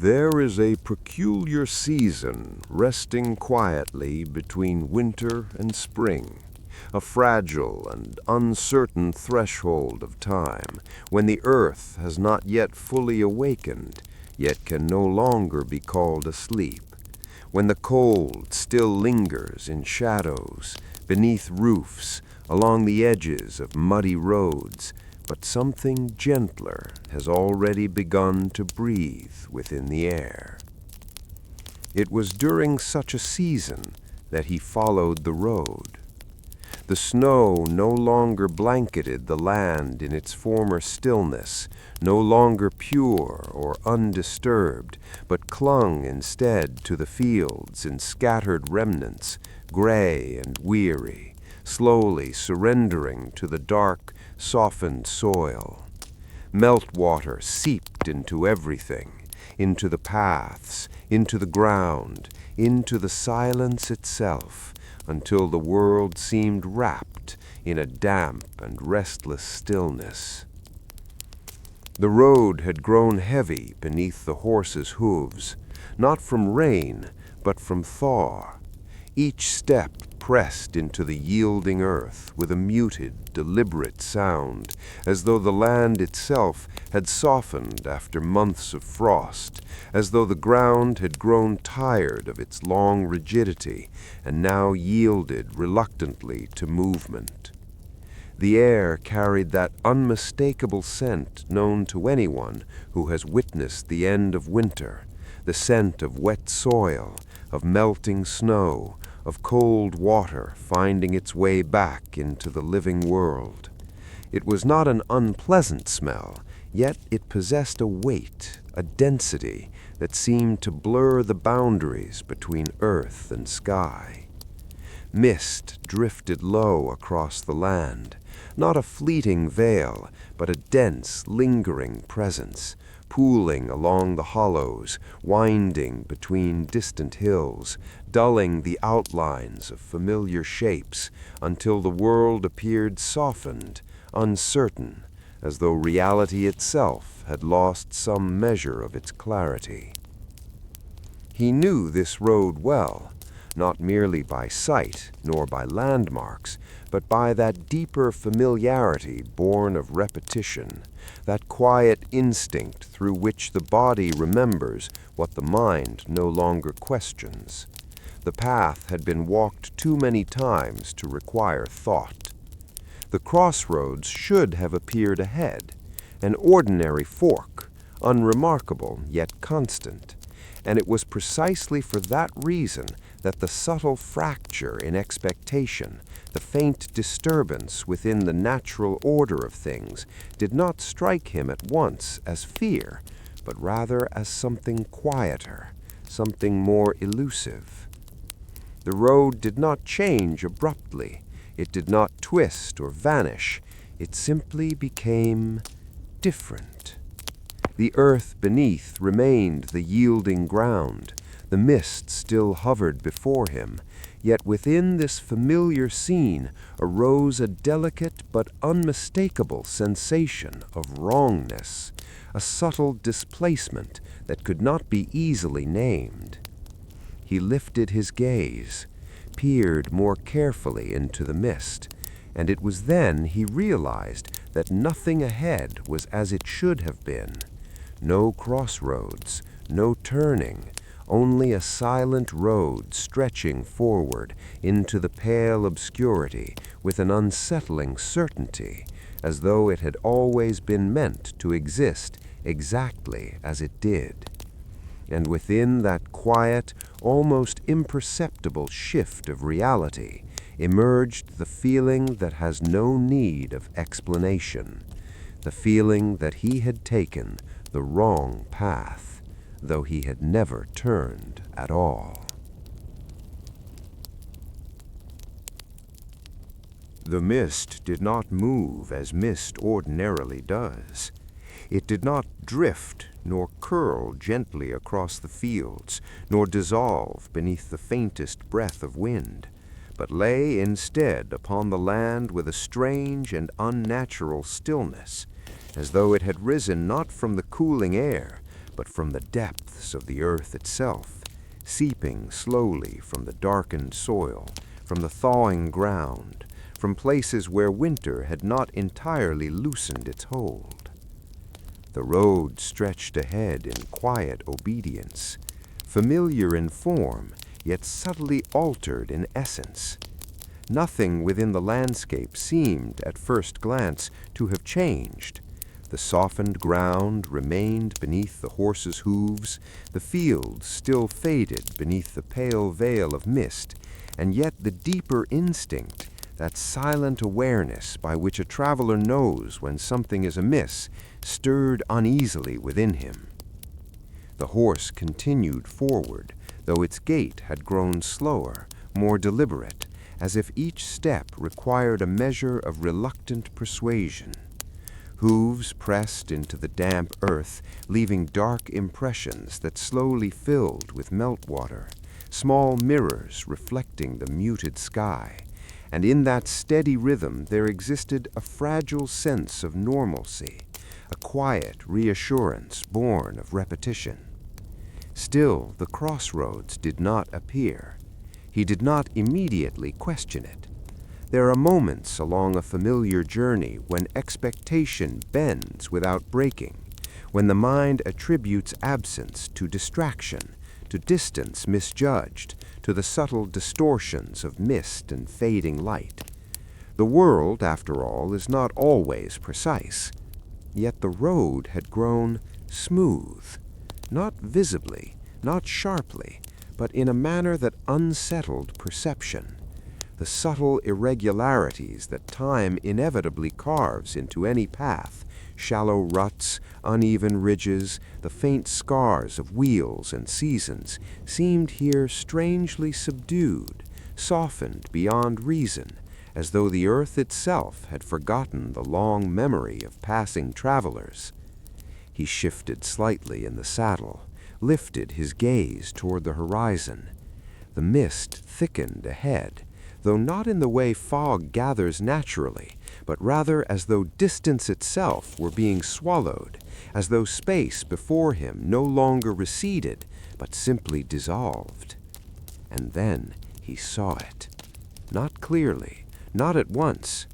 There is a peculiar season resting quietly between winter and spring, a fragile and uncertain threshold of time when the earth has not yet fully awakened, yet can no longer be called asleep, when the cold still lingers in shadows, beneath roofs, along the edges of muddy roads, but something gentler has already begun to breathe within the air. It was during such a season that he followed the road. The snow no longer blanketed the land in its former stillness, no longer pure or undisturbed, but clung instead to the fields in scattered remnants, gray and weary, slowly surrendering to the dark, softened soil. Meltwater seeped into everything, into the paths, into the ground, into the silence itself, until the world seemed wrapped in a damp and restless stillness. The road had grown heavy beneath the horses' hooves, not from rain, but from thaw. Each step pressed into the yielding earth with a muted, deliberate sound, as though the land itself had softened after months of frost, as though the ground had grown tired of its long rigidity and now yielded reluctantly to movement. The air carried that unmistakable scent known to anyone who has witnessed the end of winter, the scent of wet soil, of melting snow, of cold water finding its way back into the living world. It was not an unpleasant smell, yet it possessed a weight, a density that seemed to blur the boundaries between earth and sky. Mist drifted low across the land, not a fleeting veil, but a dense, lingering presence, pooling along the hollows, winding between distant hills, dulling the outlines of familiar shapes until the world appeared softened, uncertain, as though reality itself had lost some measure of its clarity. He knew this road well, not merely by sight nor by landmarks, but by that deeper familiarity born of repetition, that quiet instinct through which the body remembers what the mind no longer questions. The path had been walked too many times to require thought. The crossroads should have appeared ahead, an ordinary fork, unremarkable yet constant, and it was precisely for that reason that the subtle fracture in expectation, the faint disturbance within the natural order of things, did not strike him at once as fear, but rather as something quieter, something more elusive. The road did not change abruptly. It did not twist or vanish. It simply became different. The earth beneath remained the yielding ground. The mist still hovered before him, yet within this familiar scene arose a delicate but unmistakable sensation of wrongness, a subtle displacement that could not be easily named. He lifted his gaze, peered more carefully into the mist, and it was then he realized that nothing ahead was as it should have been. No crossroads, no turning, only a silent road stretching forward into the pale obscurity with an unsettling certainty, as though it had always been meant to exist exactly as it did. And within that quiet, almost imperceptible shift of reality emerged the feeling that has no need of explanation, the feeling that he had taken the wrong path, though he had never turned at all. The mist did not move as mist ordinarily does. It did not drift nor curl gently across the fields, nor dissolve beneath the faintest breath of wind, but lay instead upon the land with a strange and unnatural stillness, as though it had risen not from the cooling air, but from the depths of the earth itself, seeping slowly from the darkened soil, from the thawing ground, from places where winter had not entirely loosened its hold. The road stretched ahead in quiet obedience, familiar in form, yet subtly altered in essence. Nothing within the landscape seemed, at first glance, to have changed. The softened ground remained beneath the horses' hooves, the fields still faded beneath the pale veil of mist, and yet the deeper instinct, that silent awareness by which a traveler knows when something is amiss, stirred uneasily within him. The horse continued forward, though its gait had grown slower, more deliberate, as if each step required a measure of reluctant persuasion. Hooves pressed into the damp earth, leaving dark impressions that slowly filled with meltwater, small mirrors reflecting the muted sky, and in that steady rhythm there existed a fragile sense of normalcy, a quiet reassurance born of repetition. Still, the crossroads did not appear. He did not immediately question it. There are moments along a familiar journey when expectation bends without breaking, when the mind attributes absence to distraction, to distance misjudged, to the subtle distortions of mist and fading light. The world, after all, is not always precise. Yet the road had grown smooth, not visibly, not sharply, but in a manner that unsettled perception. The subtle irregularities that time inevitably carves into any path, shallow ruts, uneven ridges, the faint scars of wheels and seasons, seemed here strangely subdued, softened beyond reason, as though the earth itself had forgotten the long memory of passing travelers. He shifted slightly in the saddle, lifted his gaze toward the horizon. The mist thickened ahead, though not in the way fog gathers naturally, but rather as though distance itself were being swallowed, as though space before him no longer receded, but simply dissolved. And then he saw it. Not clearly, not at once.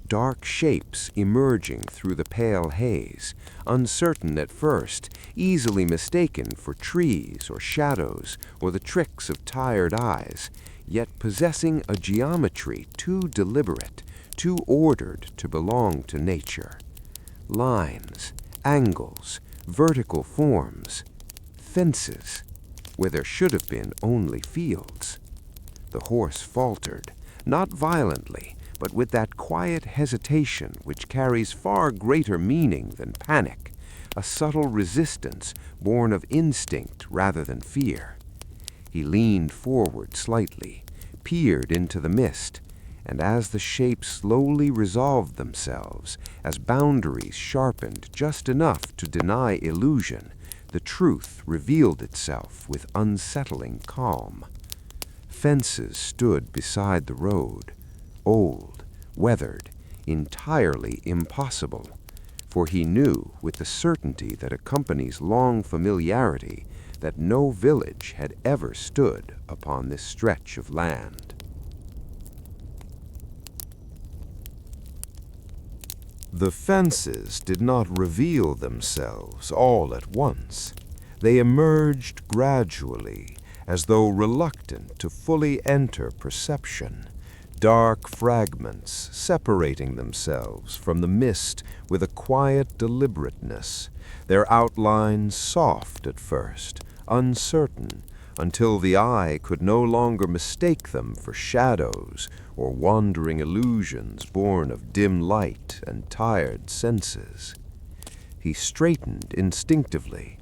Dark shapes emerging through the pale haze, uncertain at first, easily mistaken for trees or shadows or the tricks of tired eyes, yet possessing a geometry too deliberate, too ordered to belong to nature. Lines, angles, vertical forms, fences, where there should have been only fields. The horse faltered, not violently, but with that quiet hesitation which carries far greater meaning than panic, a subtle resistance born of instinct rather than fear. He leaned forward slightly, peered into the mist, and as the shapes slowly resolved themselves, as boundaries sharpened just enough to deny illusion, the truth revealed itself with unsettling calm. Fences stood beside the road, old, weathered, entirely impossible, for he knew with the certainty that accompanies long familiarity that no village had ever stood upon this stretch of land. The fences did not reveal themselves all at once. They emerged gradually, as though reluctant to fully enter perception, dark fragments separating themselves from the mist with a quiet deliberateness, their outlines soft at first, uncertain, until the eye could no longer mistake them for shadows or wandering illusions born of dim light and tired senses. He straightened instinctively,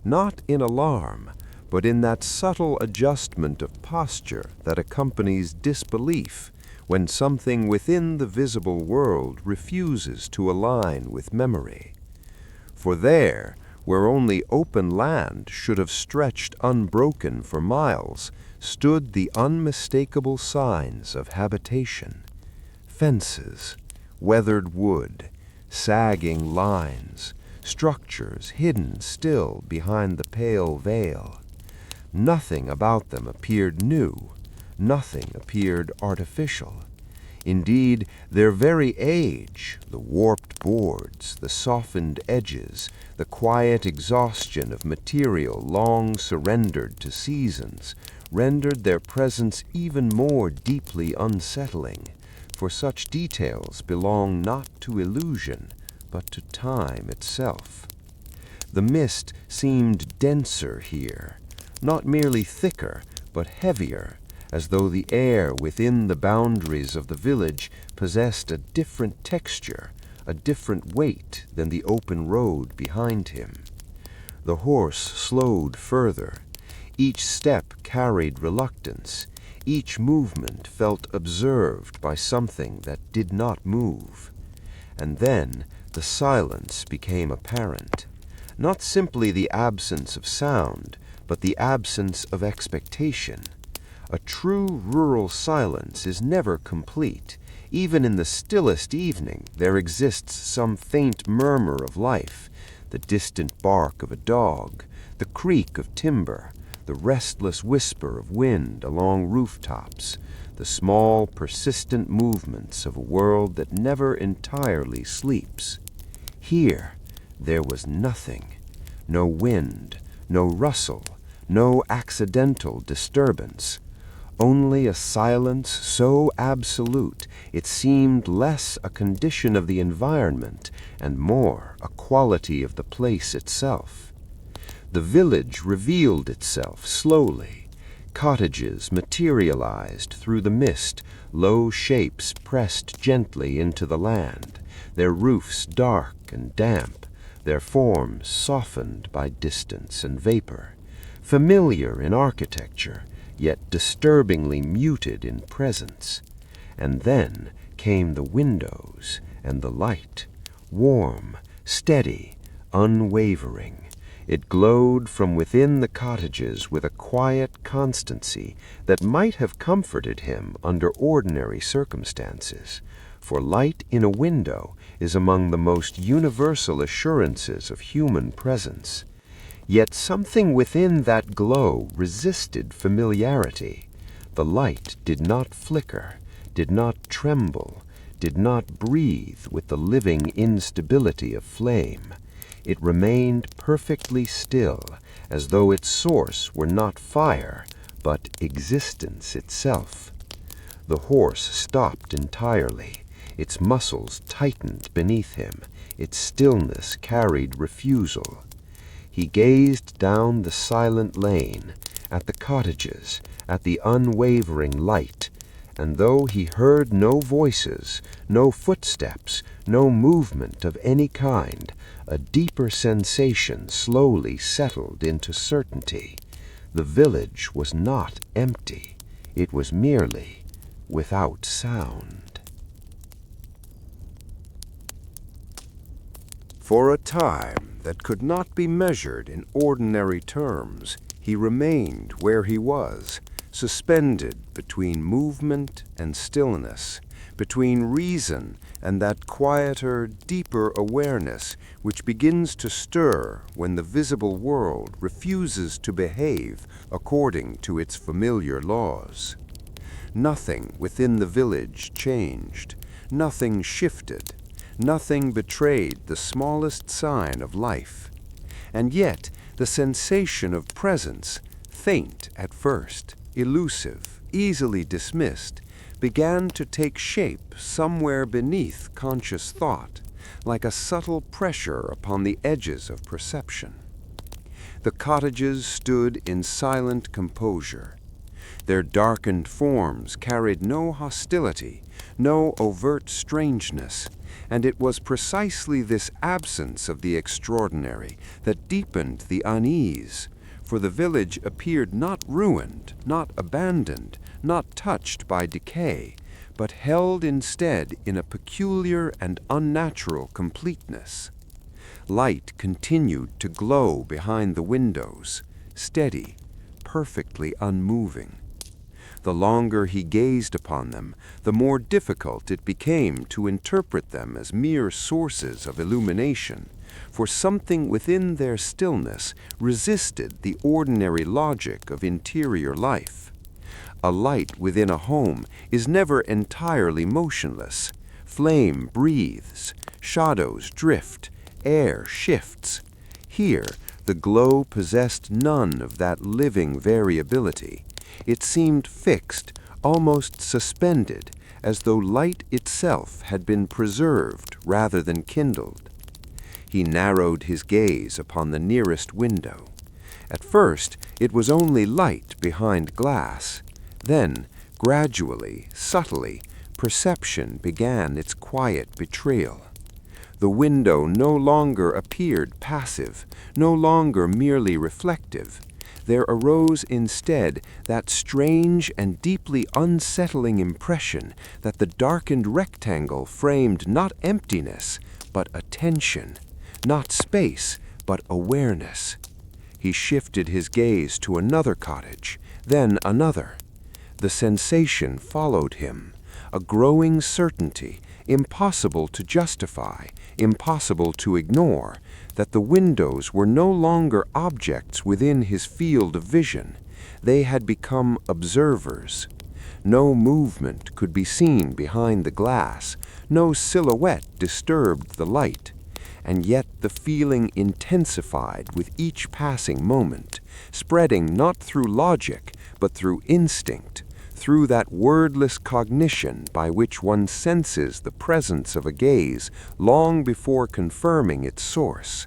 not in alarm, but in that subtle adjustment of posture that accompanies disbelief when something within the visible world refuses to align with memory. For there, where only open land should have stretched unbroken for miles, stood the unmistakable signs of habitation: fences, weathered wood, sagging lines, structures hidden still behind the pale veil. Nothing about them appeared new, nothing appeared artificial. Indeed, their very age, the warped boards, the softened edges, the quiet exhaustion of material long surrendered to seasons, rendered their presence even more deeply unsettling, for such details belong not to illusion, but to time itself. The mist seemed denser here, not merely thicker, but heavier, as though the air within the boundaries of the village possessed a different texture, a different weight than the open road behind him. The horse slowed further. Each step carried reluctance. Each movement felt observed by something that did not move. And then the silence became apparent. Not simply the absence of sound, but the absence of expectation. A true rural silence is never complete. Even in the stillest evening there exists some faint murmur of life, the distant bark of a dog, the creak of timber, the restless whisper of wind along rooftops, the small, persistent movements of a world that never entirely sleeps. Here there was nothing, no wind, no rustle, no accidental disturbance. Only a silence so absolute it seemed less a condition of the environment and more a quality of the place itself. The village revealed itself slowly. Cottages materialized through the mist, low shapes pressed gently into the land, their roofs dark and damp, their forms softened by distance and vapor, familiar in architecture, yet disturbingly muted in presence. And then came the windows and the light, warm, steady, unwavering. It glowed from within the cottages with a quiet constancy that might have comforted him under ordinary circumstances, for light in a window is among the most universal assurances of human presence. Yet something within that glow resisted familiarity. The light did not flicker, did not tremble, did not breathe with the living instability of flame. It remained perfectly still, as though its source were not fire, but existence itself. The horse stopped entirely. Its muscles tightened beneath him. Its stillness carried refusal. He gazed down the silent lane, at the cottages, at the unwavering light, and though he heard no voices, no footsteps, no movement of any kind, a deeper sensation slowly settled into certainty. The village was not empty. It was merely without sound. For a time that could not be measured in ordinary terms, he remained where he was, suspended between movement and stillness, between reason and that quieter, deeper awareness which begins to stir when the visible world refuses to behave according to its familiar laws. Nothing within the village changed, nothing shifted, nothing betrayed the smallest sign of life. And yet the sensation of presence, faint at first, elusive, easily dismissed, began to take shape somewhere beneath conscious thought, like a subtle pressure upon the edges of perception. The cottages stood in silent composure. Their darkened forms carried no hostility, no overt strangeness, and it was precisely this absence of the extraordinary that deepened the unease, for the village appeared not ruined, not abandoned, not touched by decay, but held instead in a peculiar and unnatural completeness. Light continued to glow behind the windows, steady, perfectly unmoving. The longer he gazed upon them, the more difficult it became to interpret them as mere sources of illumination, for something within their stillness resisted the ordinary logic of interior life. A light within a home is never entirely motionless. Flame breathes, shadows drift, air shifts. Here, the glow possessed none of that living variability. It seemed fixed, almost suspended, as though light itself had been preserved rather than kindled. He narrowed his gaze upon the nearest window. At first, it was only light behind glass. Then, gradually, subtly, perception began its quiet betrayal. The window no longer appeared passive, no longer merely reflective. There arose instead that strange and deeply unsettling impression that the darkened rectangle framed not emptiness, but attention, not space, but awareness. He shifted his gaze to another cottage, then another. The sensation followed him, a growing certainty, impossible to justify, impossible to ignore, that the windows were no longer objects within his field of vision. They had become observers. No movement could be seen behind the glass, no silhouette disturbed the light, and yet the feeling intensified with each passing moment, spreading not through logic, but through instinct, through that wordless cognition by which one senses the presence of a gaze long before confirming its source.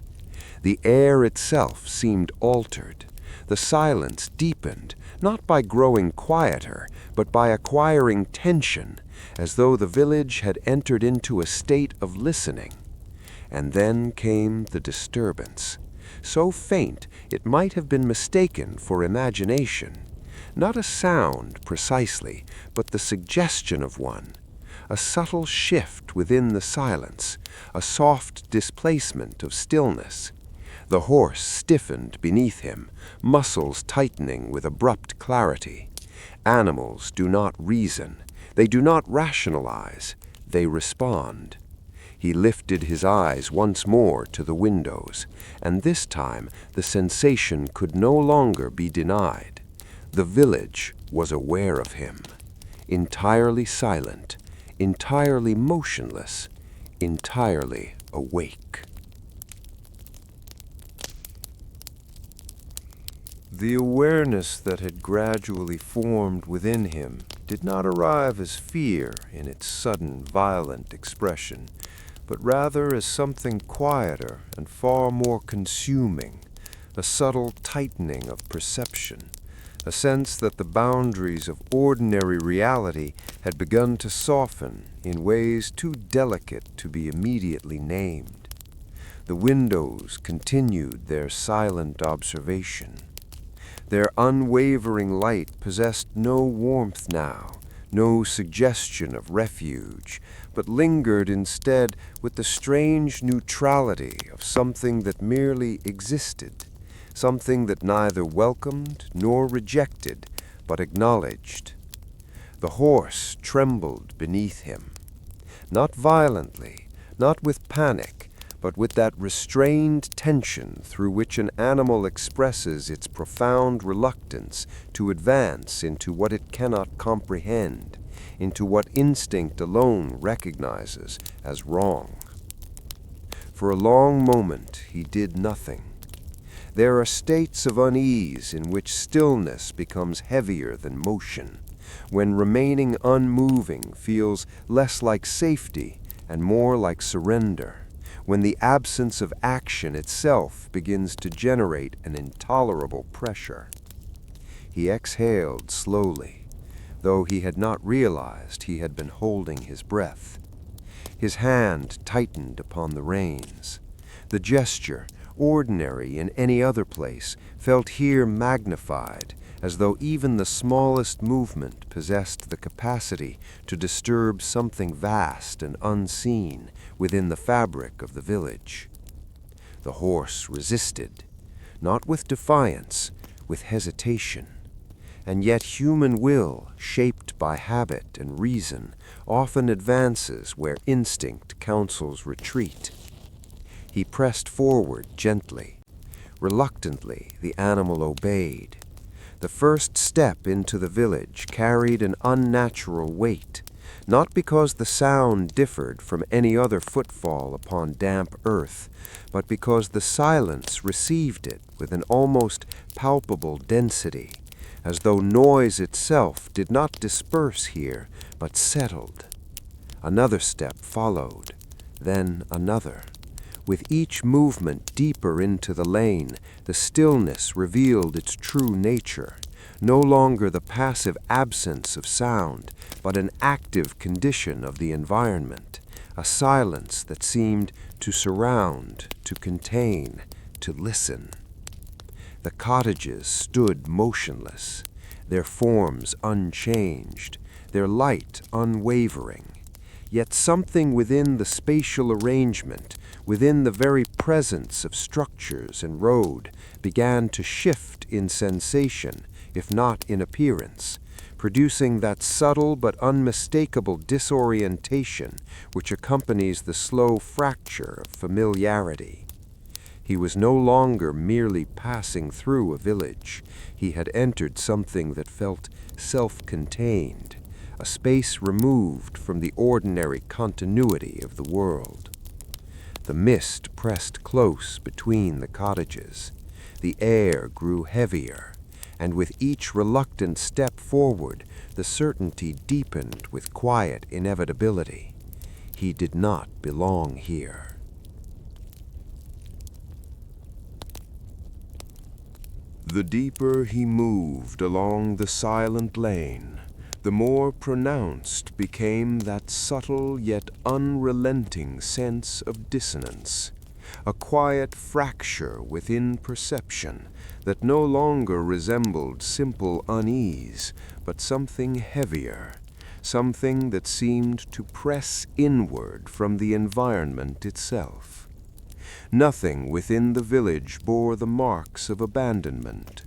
The air itself seemed altered. The silence deepened, not by growing quieter, but by acquiring tension, as though the village had entered into a state of listening. And then came the disturbance, so faint it might have been mistaken for imagination. Not a sound precisely, but the suggestion of one. A subtle shift within the silence, a soft displacement of stillness. The horse stiffened beneath him, muscles tightening with abrupt clarity. Animals do not reason. They do not rationalize. They respond. He lifted his eyes once more to the windows, and this time the sensation could no longer be denied. The village was aware of him, entirely silent, entirely motionless, entirely awake. The awareness that had gradually formed within him did not arrive as fear in its sudden, violent expression, but rather as something quieter and far more consuming, a subtle tightening of perception, a sense that the boundaries of ordinary reality had begun to soften in ways too delicate to be immediately named. The windows continued their silent observation. Their unwavering light possessed no warmth now, no suggestion of refuge, but lingered instead with the strange neutrality of something that merely existed, something that neither welcomed nor rejected, but acknowledged. The horse trembled beneath him, not violently, not with panic, but with that restrained tension through which an animal expresses its profound reluctance to advance into what it cannot comprehend, into what instinct alone recognizes as wrong. For a long moment he did nothing. There are states of unease in which stillness becomes heavier than motion, when remaining unmoving feels less like safety and more like surrender, when the absence of action itself begins to generate an intolerable pressure. He exhaled slowly, though he had not realized he had been holding his breath. His hand tightened upon the reins. The gesture, ordinary in any other place, felt here magnified, as though even the smallest movement possessed the capacity to disturb something vast and unseen within the fabric of the village. The horse resisted, not with defiance, with hesitation. And yet human will, shaped by habit and reason, often advances where instinct counsels retreat. He pressed forward gently. Reluctantly, the animal obeyed. The first step into the village carried an unnatural weight, not because the sound differed from any other footfall upon damp earth, but because the silence received it with an almost palpable density, as though noise itself did not disperse here, but settled. Another step followed, then another. With each movement deeper into the lane, the stillness revealed its true nature, no longer the passive absence of sound, but an active condition of the environment, a silence that seemed to surround, to contain, to listen. The cottages stood motionless, their forms unchanged, their light unwavering. Yet something within the spatial arrangement, within the very presence of structures and road, began to shift in sensation, if not in appearance, producing that subtle but unmistakable disorientation which accompanies the slow fracture of familiarity. He was no longer merely passing through a village. He had entered something that felt self-contained, a space removed from the ordinary continuity of the world. The mist pressed close between the cottages. The air grew heavier, and with each reluctant step forward, the certainty deepened with quiet inevitability. He did not belong here. The deeper he moved along the silent lane, the more pronounced became that subtle yet unrelenting sense of dissonance, a quiet fracture within perception that no longer resembled simple unease, but something heavier, something that seemed to press inward from the environment itself. Nothing within the village bore the marks of abandonment.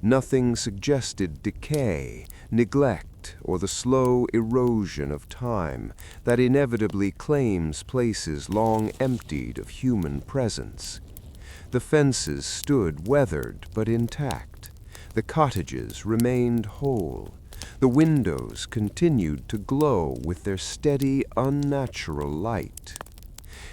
Nothing suggested decay, neglect, or the slow erosion of time that inevitably claims places long emptied of human presence. The fences stood weathered but intact. The cottages remained whole. The windows continued to glow with their steady, unnatural light.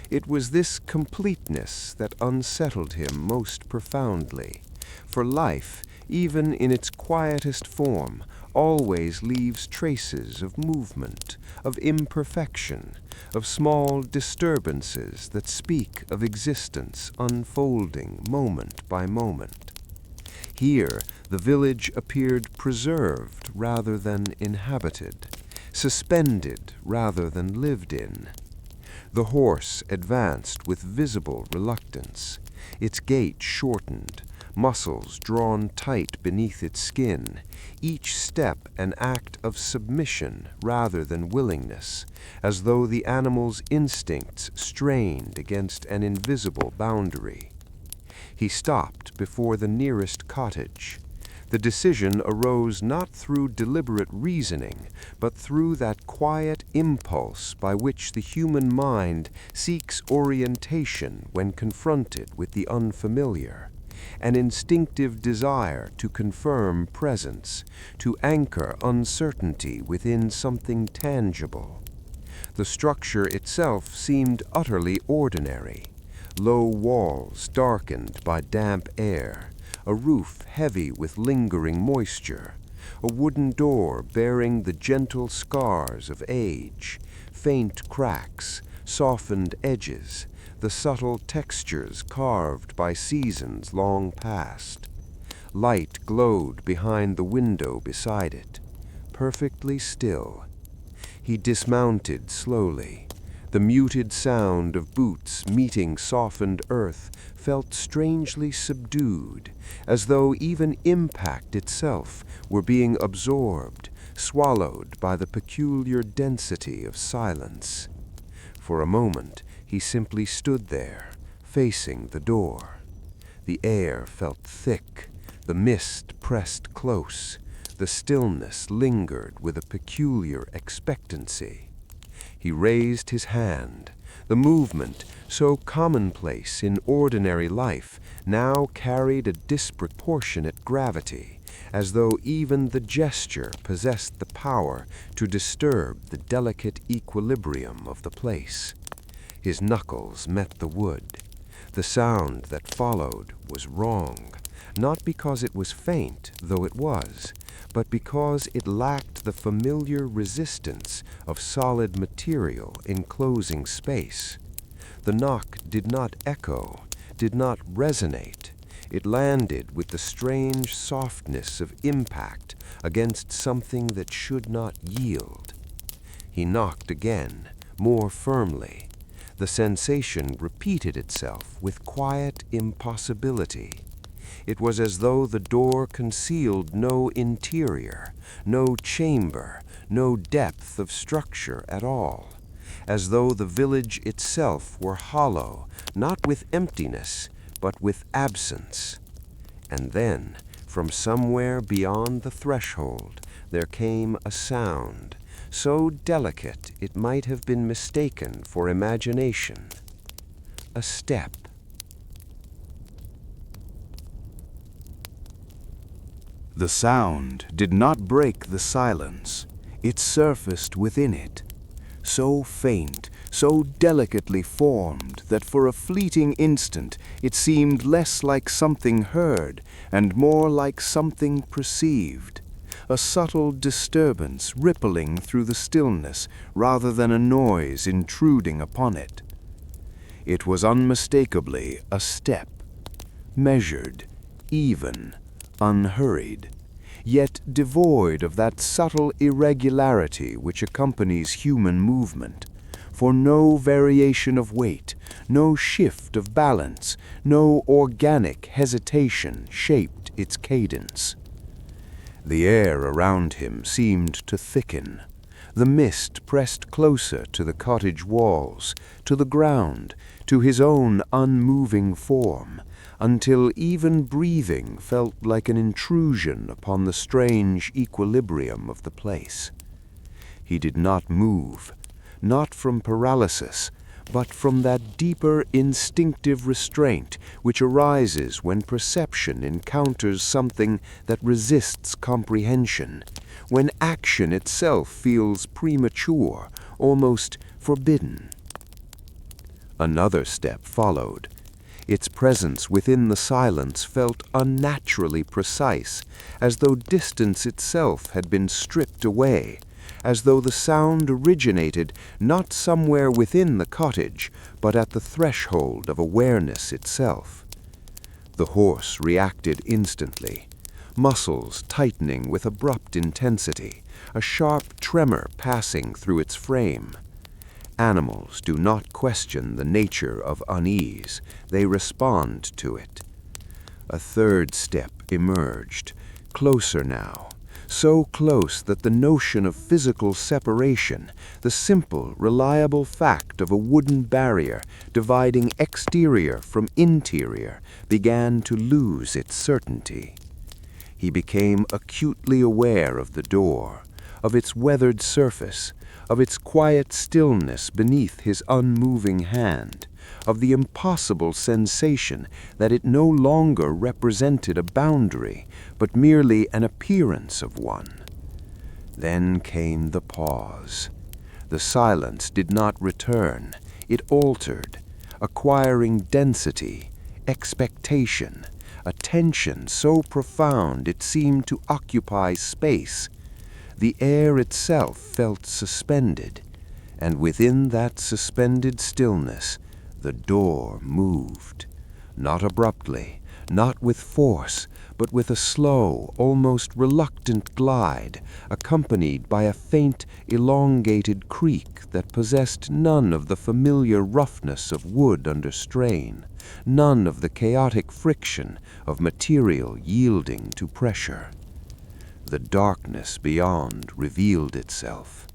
It was this completeness that unsettled him most profoundly, for life, even in its quietest form, always leaves traces of movement, of imperfection, of small disturbances that speak of existence unfolding moment by moment. Here, the village appeared preserved rather than inhabited, suspended rather than lived in. The horse advanced with visible reluctance, its gait shortened, muscles drawn tight beneath its skin, each step an act of submission rather than willingness, as though the animal's instincts strained against an invisible boundary. He stopped before the nearest cottage. The decision arose not through deliberate reasoning, but through that quiet impulse by which the human mind seeks orientation when confronted with the unfamiliar, an instinctive desire to confirm presence, to anchor uncertainty within something tangible. The structure itself seemed utterly ordinary. Low walls darkened by damp air, a roof heavy with lingering moisture, a wooden door bearing the gentle scars of age, faint cracks, softened edges, the subtle textures carved by seasons long past. Light glowed behind the window beside it, perfectly still. He dismounted slowly. The muted sound of boots meeting softened earth felt strangely subdued, as though even impact itself were being absorbed, swallowed by the peculiar density of silence. For a moment, he simply stood there, facing the door. The air felt thick, the mist pressed close, the stillness lingered with a peculiar expectancy. He raised his hand. The movement, so commonplace in ordinary life, now carried a disproportionate gravity, as though even the gesture possessed the power to disturb the delicate equilibrium of the place. His knuckles met the wood. The sound that followed was wrong, not because it was faint, though it was, but because it lacked the familiar resistance of solid material enclosing space. The knock did not echo, did not resonate. It landed with the strange softness of impact against something that should not yield. He knocked again, more firmly. The sensation repeated itself with quiet impossibility. It was as though the door concealed no interior, no chamber, no depth of structure at all, as though the village itself were hollow, not with emptiness, but with absence. And then, from somewhere beyond the threshold, there came a sound, so delicate it might have been mistaken for imagination. A step. The sound did not break the silence. It surfaced within it, so faint, so delicately formed that for a fleeting instant it seemed less like something heard and more like something perceived, a subtle disturbance rippling through the stillness rather than a noise intruding upon it. It was unmistakably a step, measured, even, unhurried, yet devoid of that subtle irregularity which accompanies human movement, for no variation of weight, no shift of balance, no organic hesitation shaped its cadence. The air around him seemed to thicken. The mist pressed closer to the cottage walls, to the ground, to his own unmoving form, until even breathing felt like an intrusion upon the strange equilibrium of the place. He did not move, not from paralysis, but from that deeper instinctive restraint which arises when perception encounters something that resists comprehension, when action itself feels premature, almost forbidden. Another step followed. Its presence within the silence felt unnaturally precise, as though distance itself had been stripped away, as though the sound originated not somewhere within the cottage, but at the threshold of awareness itself. The horse reacted instantly, muscles tightening with abrupt intensity, a sharp tremor passing through its frame. Animals do not question the nature of unease, they respond to it. A third step emerged, closer now, so close that the notion of physical separation, the simple, reliable fact of a wooden barrier dividing exterior from interior, began to lose its certainty. He became acutely aware of the door, of its weathered surface, of its quiet stillness beneath his unmoving hand, of the impossible sensation that it no longer represented a boundary, but merely an appearance of one. Then came the pause. The silence did not return. It altered, acquiring density, expectation, a tension so profound it seemed to occupy space. The air itself felt suspended, and within that suspended stillness, the door moved, not abruptly, not with force, but with a slow, almost reluctant glide, accompanied by a faint, elongated creak that possessed none of the familiar roughness of wood under strain, none of the chaotic friction of material yielding to pressure. The darkness beyond revealed itself.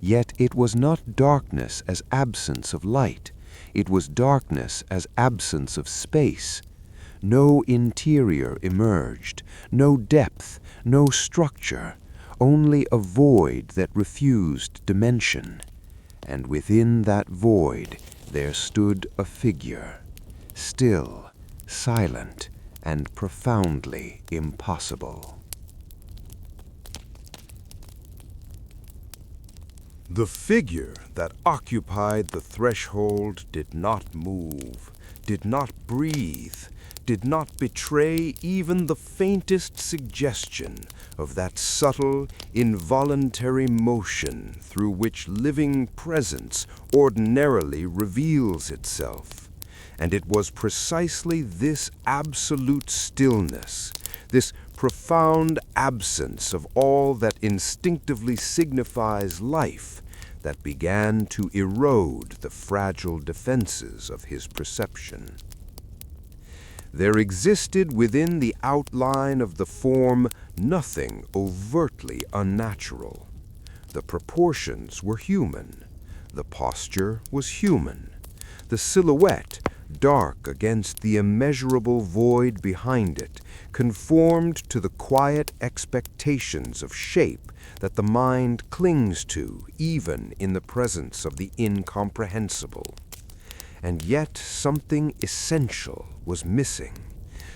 Yet it was not darkness as absence of light. It was darkness as absence of space. No interior emerged, no depth, no structure, only a void that refused dimension. And within that void, there stood a figure, still, silent, and profoundly impossible. The figure that occupied the threshold did not move, did not breathe, did not betray even the faintest suggestion of that subtle, involuntary motion through which living presence ordinarily reveals itself. And it was precisely this absolute stillness, this profound absence of all that instinctively signifies life, that began to erode the fragile defenses of his perception. There existed within the outline of the form nothing overtly unnatural. The proportions were human. The posture was human. The silhouette, dark against the immeasurable void behind it, conformed to the quiet expectations of shape that the mind clings to even in the presence of the incomprehensible. And yet something essential was missing,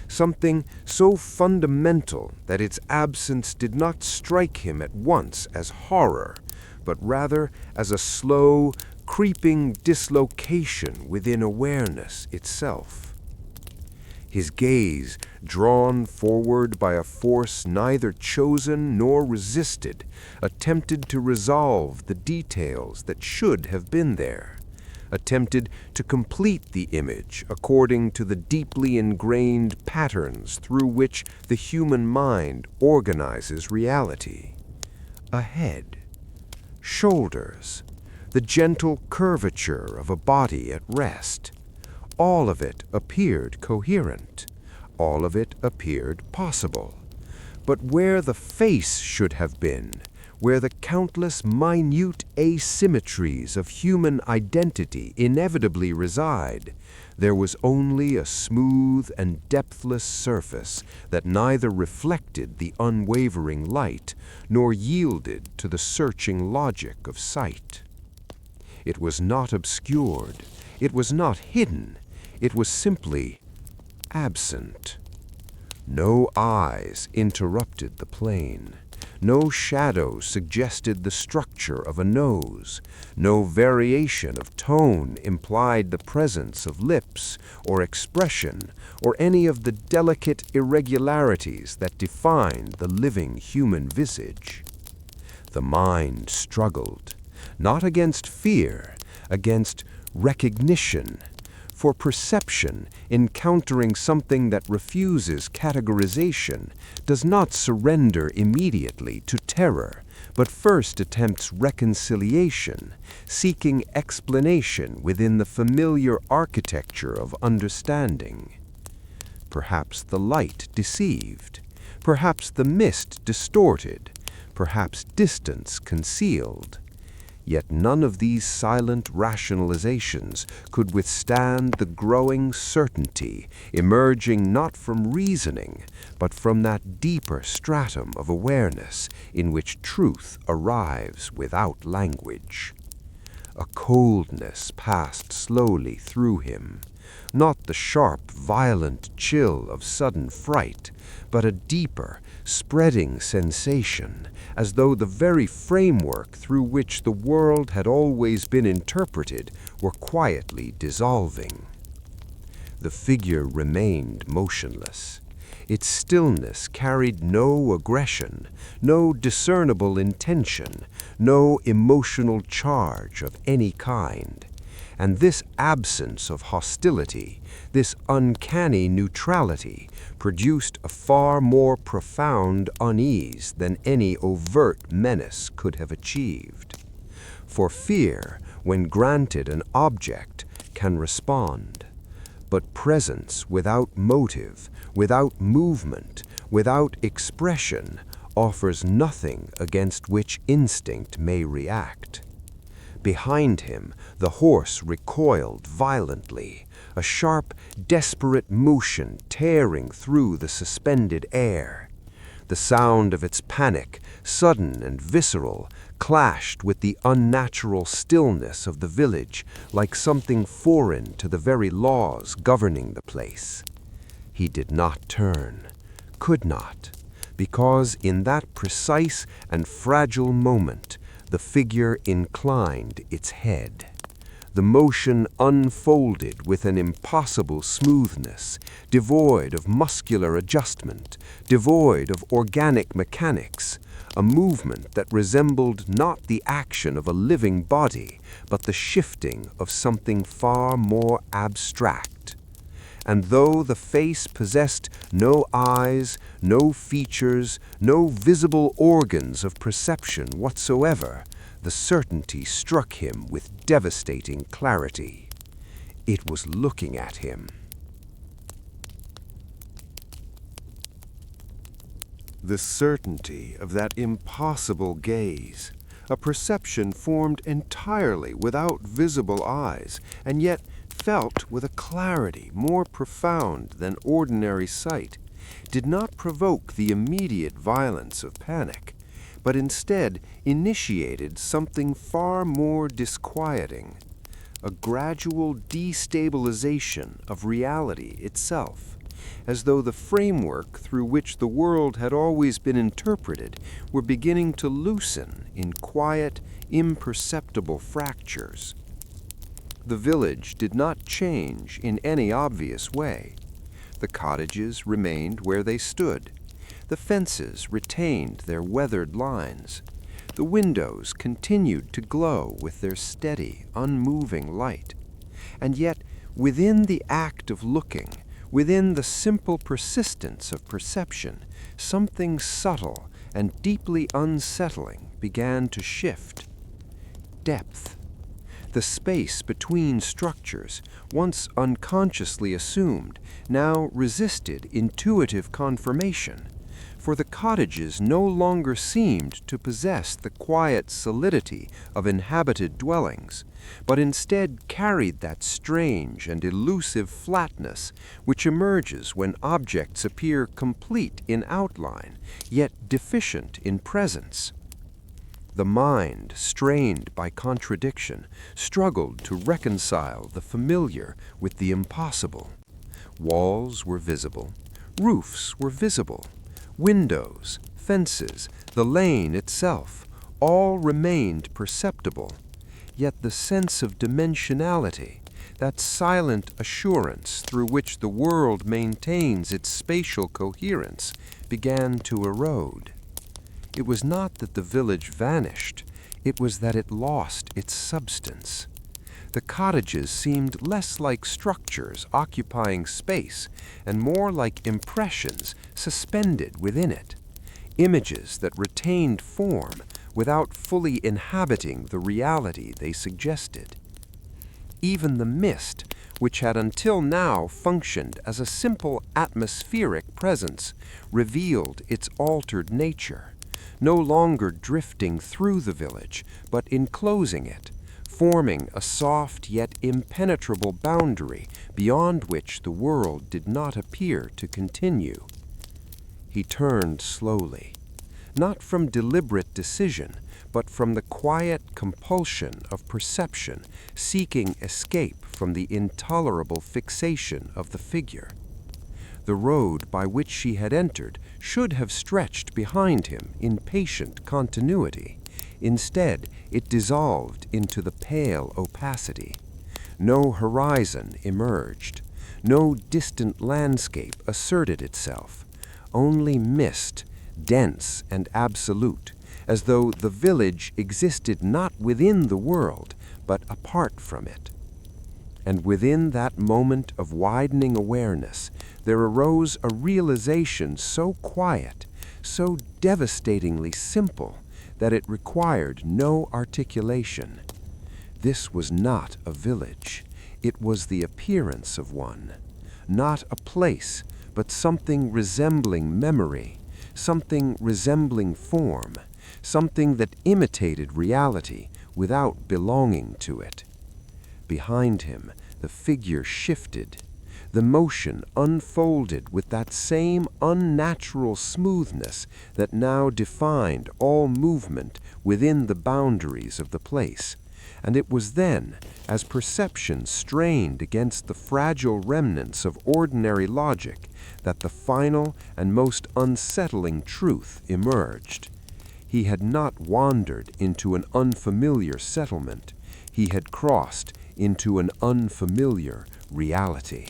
something so fundamental that its absence did not strike him at once as horror, but rather as a slow, creeping dislocation within awareness itself. His gaze, drawn forward by a force neither chosen nor resisted, attempted to resolve the details that should have been there, attempted to complete the image according to the deeply ingrained patterns through which the human mind organizes reality. A head, shoulders, the gentle curvature of a body at rest. All of it appeared coherent. All of it appeared possible. But where the face should have been, where the countless minute asymmetries of human identity inevitably reside, there was only a smooth and depthless surface that neither reflected the unwavering light nor yielded to the searching logic of sight. It was not obscured. It was not hidden. It was simply absent. No eyes interrupted the plane. No shadow suggested the structure of a nose. No variation of tone implied the presence of lips or expression or any of the delicate irregularities that defined the living human visage. The mind struggled, not against fear, against recognition. For perception, encountering something that refuses categorization, does not surrender immediately to terror, but first attempts reconciliation, seeking explanation within the familiar architecture of understanding. Perhaps the light deceived, perhaps the mist distorted, perhaps distance concealed. Yet none of these silent rationalizations could withstand the growing certainty emerging not from reasoning, but from that deeper stratum of awareness in which truth arrives without language. A coldness passed slowly through him, not the sharp, violent chill of sudden fright, but a deeper, spreading sensation, as though the very framework through which the world had always been interpreted were quietly dissolving. The figure remained motionless. Its stillness carried no aggression, no discernible intention, no emotional charge of any kind. And this absence of hostility, this uncanny neutrality, produced a far more profound unease than any overt menace could have achieved. For fear, when granted an object, can respond. But presence without motive, without movement, without expression, offers nothing against which instinct may react. Behind him, the horse recoiled violently, a sharp, desperate motion tearing through the suspended air. The The sound of its panic, sudden and visceral, clashed with the unnatural stillness of the village like something foreign to the very laws governing the place. He did not turn, could not, because in that precise and fragile moment the figure inclined its head. The motion unfolded with an impossible smoothness, devoid of muscular adjustment, devoid of organic mechanics, a movement that resembled not the action of a living body, but the shifting of something far more abstract. And though the face possessed no eyes, no features, no visible organs of perception whatsoever, the certainty struck him with devastating clarity. It was looking at him. The certainty of that impossible gaze, a perception formed entirely without visible eyes, and yet felt with a clarity more profound than ordinary sight, did not provoke the immediate violence of panic, but instead initiated something far more disquieting, a gradual destabilization of reality itself, as though the framework through which the world had always been interpreted were beginning to loosen in quiet, imperceptible fractures. The village did not change in any obvious way. The cottages remained where they stood. The fences retained their weathered lines. The windows continued to glow with their steady, unmoving light. And yet, within the act of looking, within the simple persistence of perception, something subtle and deeply unsettling began to shift. Depth. The space between structures, once unconsciously assumed, now resisted intuitive confirmation, for the cottages no longer seemed to possess the quiet solidity of inhabited dwellings, but instead carried that strange and elusive flatness which emerges when objects appear complete in outline, yet deficient in presence. The mind, strained by contradiction, struggled to reconcile the familiar with the impossible. Walls were visible, roofs were visible, windows, fences, the lane itself, all remained perceptible. Yet the sense of dimensionality, that silent assurance through which the world maintains its spatial coherence, began to erode. It was not that the village vanished, it was that it lost its substance. The cottages seemed less like structures occupying space and more like impressions suspended within it, images that retained form without fully inhabiting the reality they suggested. Even the mist, which had until now functioned as a simple atmospheric presence, revealed its altered nature, no longer drifting through the village, but enclosing it, forming a soft yet impenetrable boundary beyond which the world did not appear to continue. He turned slowly, not from deliberate decision, but from the quiet compulsion of perception, seeking escape from the intolerable fixation of the figure. The road by which she had entered should have stretched behind him in patient continuity. Instead, it dissolved into the pale opacity. No horizon emerged. No distant landscape asserted itself. Only mist, dense and absolute, as though the village existed not within the world, but apart from it. And within that moment of widening awareness, there arose a realization so quiet, so devastatingly simple, that it required no articulation. This was not a village. It was the appearance of one. Not a place, but something resembling memory, something resembling form, something that imitated reality without belonging to it. Behind him, the figure shifted. The motion unfolded with that same unnatural smoothness that now defined all movement within the boundaries of the place. And it was then, as perception strained against the fragile remnants of ordinary logic, that the final and most unsettling truth emerged. He had not wandered into an unfamiliar settlement. He had crossed into an unfamiliar reality.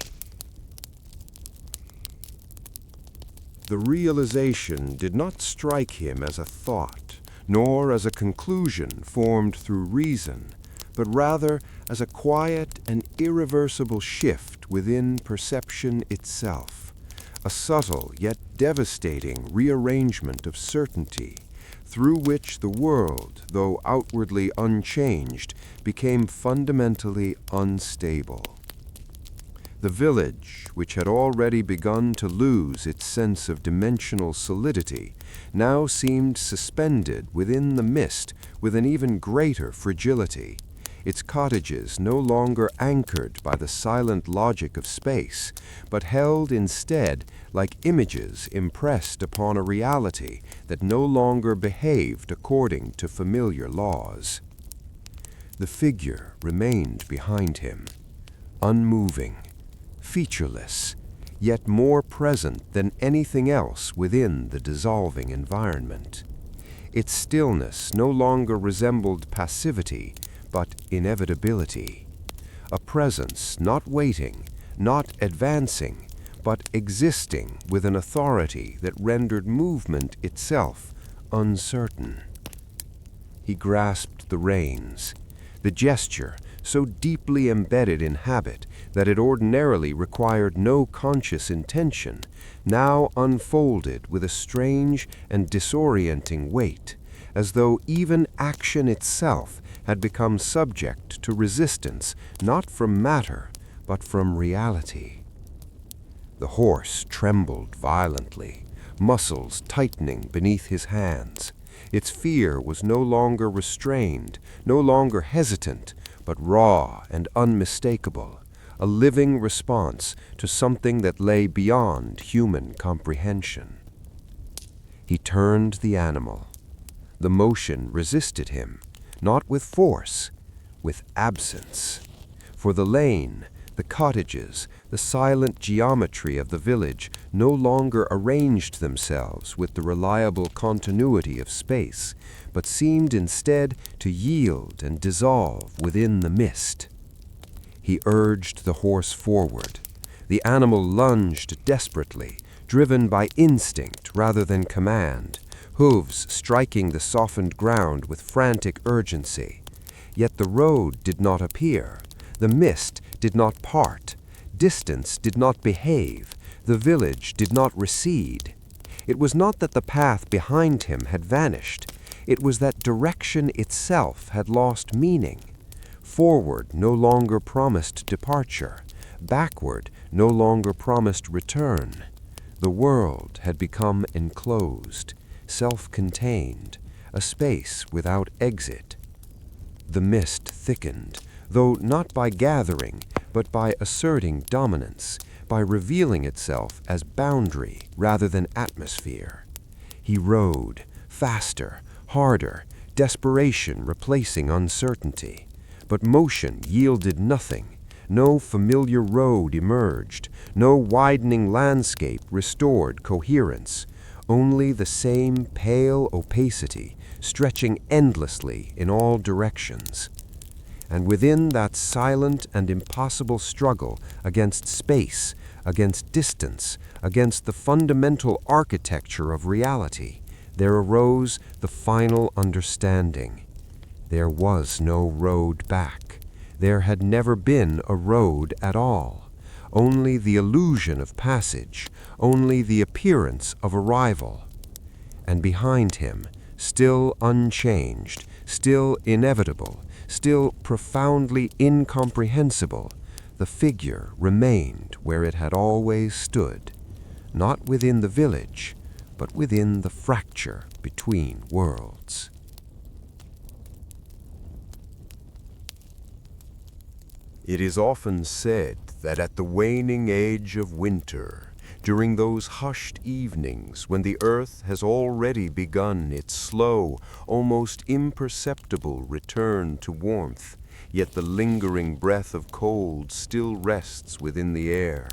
The realization did not strike him as a thought, nor as a conclusion formed through reason, but rather as a quiet and irreversible shift within perception itself, a subtle yet devastating rearrangement of certainty, through which the world, though outwardly unchanged, became fundamentally unstable. The village, which had already begun to lose its sense of dimensional solidity, now seemed suspended within the mist with an even greater fragility, its cottages no longer anchored by the silent logic of space, but held instead like images impressed upon a reality that no longer behaved according to familiar laws. The figure remained behind him, unmoving, featureless, yet more present than anything else within the dissolving environment. Its stillness no longer resembled passivity, but inevitability, a presence not waiting, not advancing, but existing with an authority that rendered movement itself uncertain. He grasped the reins, the gesture so deeply embedded in habit that it ordinarily required no conscious intention, now unfolded with a strange and disorienting weight, as though even action itself had become subject to resistance not from matter, but from reality. The horse trembled violently, muscles tightening beneath his hands. Its fear was no longer restrained, no longer hesitant, but raw and unmistakable, a living response to something that lay beyond human comprehension. He turned the animal. The motion resisted him, not with force, with absence. For the lane, the cottages, the silent geometry of the village no longer arranged themselves with the reliable continuity of space, but seemed instead to yield and dissolve within the mist. He urged the horse forward. The animal lunged desperately, driven by instinct rather than command, hooves striking the softened ground with frantic urgency. Yet the road did not appear. The mist did not part. Distance did not behave. The village did not recede. It was not that the path behind him had vanished. It was that direction itself had lost meaning. Forward no longer promised departure. Backward no longer promised return. The world had become enclosed, self-contained, a space without exit. The mist thickened, though not by gathering, but by asserting dominance, by revealing itself as boundary rather than atmosphere. He rode, faster, harder, desperation replacing uncertainty. But motion yielded nothing. No familiar road emerged. No widening landscape restored coherence. Only the same pale opacity, stretching endlessly in all directions. And within that silent and impossible struggle against space, against distance, against the fundamental architecture of reality, there arose the final understanding. There was no road back. There had never been a road at all. Only the illusion of passage, only the appearance of arrival. And behind him, still unchanged, still inevitable, still profoundly incomprehensible, the figure remained where it had always stood, not within the village, but within the fracture between worlds. It is often said that at the waning age of winter, during those hushed evenings when the earth has already begun its slow, almost imperceptible return to warmth, yet the lingering breath of cold still rests within the air,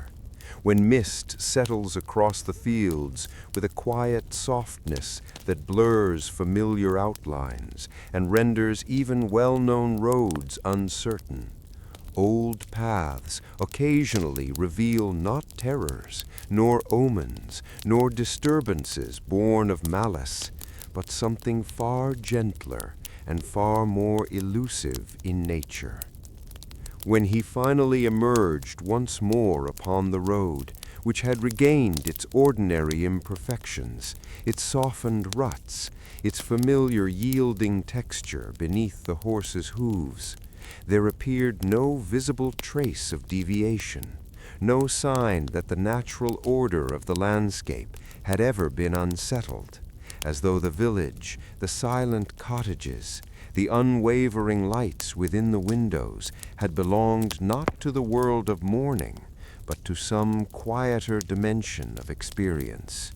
when mist settles across the fields with a quiet softness that blurs familiar outlines and renders even well-known roads uncertain. Old paths occasionally reveal not terrors, nor omens, nor disturbances born of malice, but something far gentler and far more elusive in nature. When he finally emerged once more upon the road, which had regained its ordinary imperfections, its softened ruts, its familiar yielding texture beneath the horse's hooves, there appeared no visible trace of deviation, no sign that the natural order of the landscape had ever been unsettled, as though the village, the silent cottages, the unwavering lights within the windows had belonged not to the world of morning, but to some quieter dimension of experience.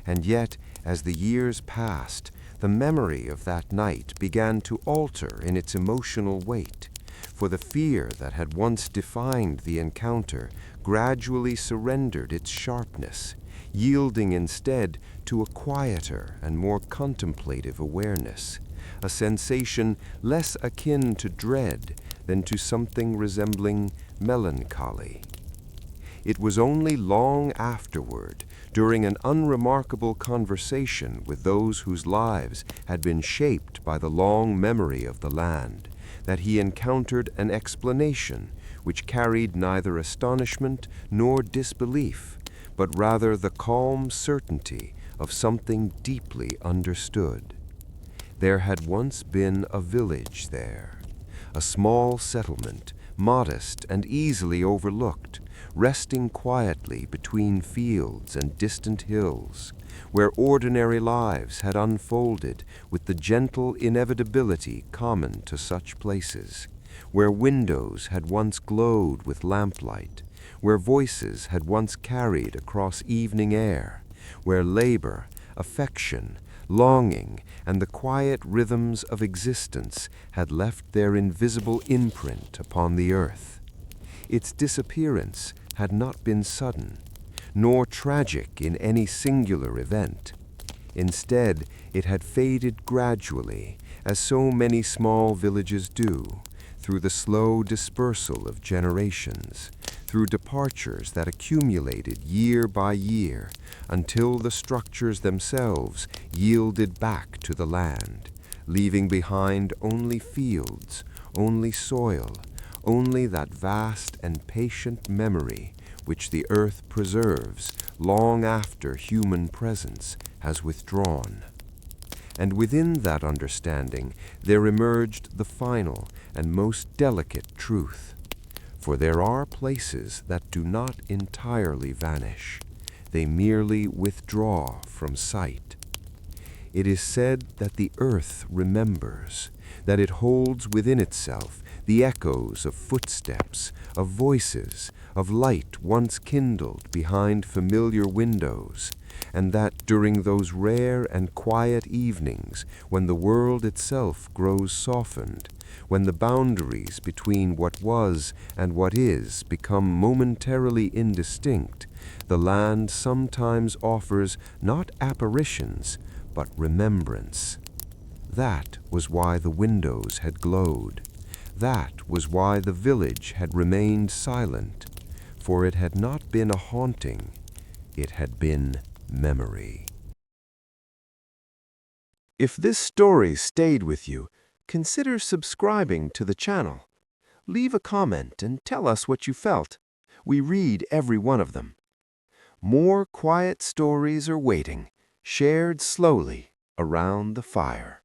And yet, as the years passed, the memory of that night began to alter in its emotional weight, for the fear that had once defined the encounter gradually surrendered its sharpness, yielding instead to a quieter and more contemplative awareness, a sensation less akin to dread than to something resembling melancholy. It was only long afterward, during an unremarkable conversation with those whose lives had been shaped by the long memory of the land, that he encountered an explanation which carried neither astonishment nor disbelief, but rather the calm certainty of something deeply understood. There had once been a village there, a small settlement, modest and easily overlooked, resting quietly between fields and distant hills, where ordinary lives had unfolded with the gentle inevitability common to such places, where windows had once glowed with lamplight, where voices had once carried across evening air, where labor, affection, longing, and the quiet rhythms of existence had left their invisible imprint upon the earth. Its disappearance had not been sudden, nor tragic in any singular event. Instead, it had faded gradually, as so many small villages do, through the slow dispersal of generations, through departures that accumulated year by year, until the structures themselves yielded back to the land, leaving behind only fields, only soil, only that vast and patient memory which the earth preserves long after human presence has withdrawn. And within that understanding there emerged the final and most delicate truth. For there are places that do not entirely vanish. They merely withdraw from sight. It is said that the earth remembers, that it holds within itself the echoes of footsteps, of voices, of light once kindled behind familiar windows, and that during those rare and quiet evenings when the world itself grows softened, when the boundaries between what was and what is become momentarily indistinct, the land sometimes offers not apparitions, but remembrance. That was why the windows had glowed. That was why the village had remained silent, for it had not been a haunting, it had been memory. If this story stayed with you, consider subscribing to the channel. Leave a comment and tell us what you felt. We read every one of them. More quiet stories are waiting, shared slowly around the fire.